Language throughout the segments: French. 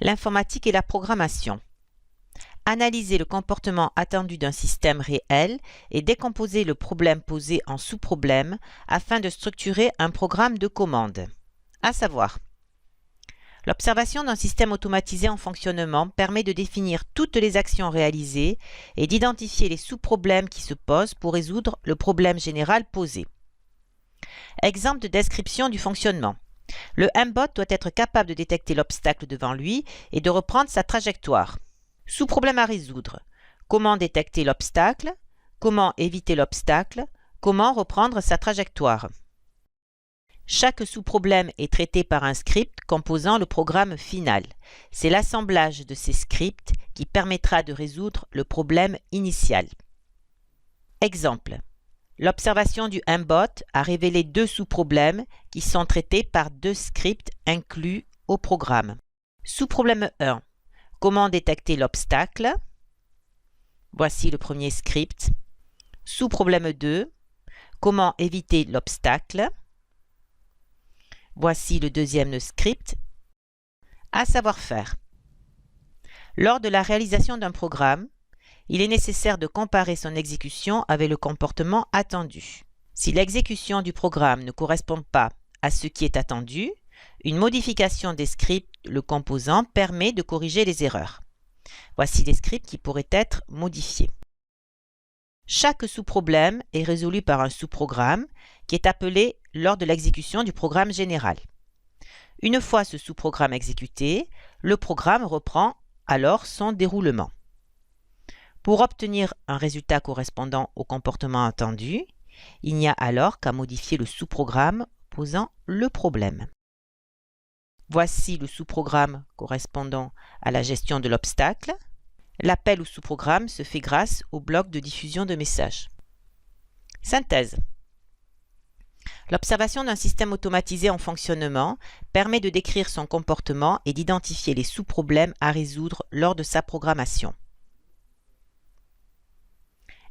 L'informatique et la programmation. Analyser le comportement attendu d'un système réel et décomposer le problème posé en sous-problèmes afin de structurer un programme de commande. À savoir, l'observation d'un système automatisé en fonctionnement permet de définir toutes les actions réalisées et d'identifier les sous-problèmes qui se posent pour résoudre le problème général posé. Exemple de description du fonctionnement. Le mbot doit être capable de détecter l'obstacle devant lui et de reprendre sa trajectoire. Sous-problème à résoudre. Comment détecter l'obstacle? Comment éviter l'obstacle? Comment reprendre sa trajectoire? Chaque sous-problème est traité par un script composant le programme final. C'est l'assemblage de ces scripts qui permettra de résoudre le problème initial. Exemple. L'observation du mbot a révélé deux sous-problèmes qui sont traités par deux scripts inclus au programme. Sous-problème 1. Comment détecter l'obstacle? Voici le premier script. Sous-problème 2. Comment éviter l'obstacle? Voici le deuxième script. À savoir faire. Lors de la réalisation d'un programme, il est nécessaire de comparer son exécution avec le comportement attendu. Si l'exécution du programme ne correspond pas à ce qui est attendu, une modification des scripts le composant permet de corriger les erreurs. Voici les scripts qui pourraient être modifiés. Chaque sous-problème est résolu par un sous-programme qui est appelé lors de l'exécution du programme général. Une fois ce sous-programme exécuté, le programme reprend alors son déroulement. Pour obtenir un résultat correspondant au comportement attendu, il n'y a alors qu'à modifier le sous-programme posant le problème. Voici le sous-programme correspondant à la gestion de l'obstacle. L'appel au sous-programme se fait grâce au bloc de diffusion de messages. Synthèse. L'observation d'un système automatisé en fonctionnement permet de décrire son comportement et d'identifier les sous-problèmes à résoudre lors de sa programmation.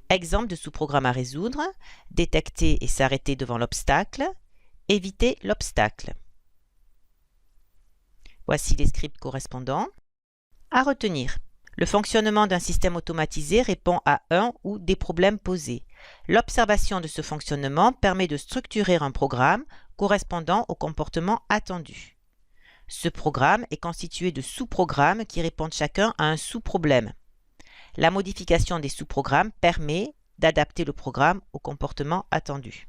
Exemple de sous-programme à résoudre, détecter et s'arrêter devant l'obstacle, éviter l'obstacle. Voici les scripts correspondants. À retenir. Le fonctionnement d'un système automatisé répond à un ou des problèmes posés. L'observation de ce fonctionnement permet de structurer un programme correspondant au comportement attendu. Ce programme est constitué de sous-programmes qui répondent chacun à un sous-problème. La modification des sous-programmes permet d'adapter le programme au comportement attendu.